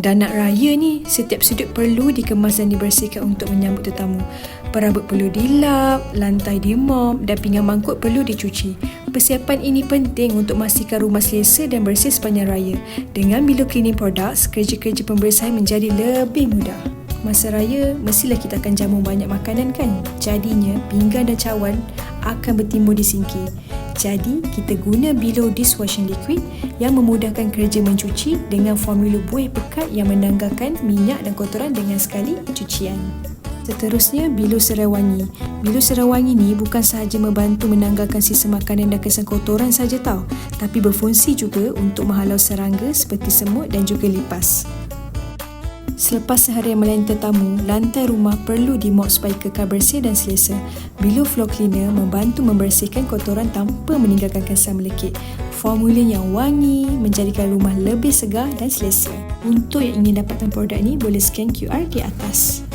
Dan nak raya ni, setiap sudut perlu dikemas dan dibersihkan untuk menyambut tetamu. Perabot perlu dilap, lantai dimop dan pinggan mangkuk perlu dicuci. Persiapan ini penting untuk memastikan rumah selesa dan bersih sepanjang raya. Dengan Bilo Cleaning Products, kerja-kerja pembersihan menjadi lebih mudah. Masa raya, mestilah kita akan jamu banyak makanan kan? Jadinya, pinggan dan cawan akan bertimbun di sinki. Jadi, kita guna Bilo Dishwashing Liquid yang memudahkan kerja mencuci dengan formula buih pekat yang menanggalkan minyak dan kotoran dengan sekali cucian. Seterusnya, Bilo Serai Wangi. Bilo Serai Wangi ni bukan sahaja membantu menanggalkan sisa makanan dan kesan kotoran saja tau, tapi berfungsi juga untuk menghalau serangga seperti semut dan juga lipas. Selepas seharian melayani tetamu, lantai rumah perlu dimop supaya kekal bersih dan selesa. Bilo Floor Cleaner membantu membersihkan kotoran tanpa meninggalkan kesan melekit. Formula yang wangi menjadikan rumah lebih segar dan selesa. Untuk yang ingin dapatkan produk ni, boleh scan QR di atas.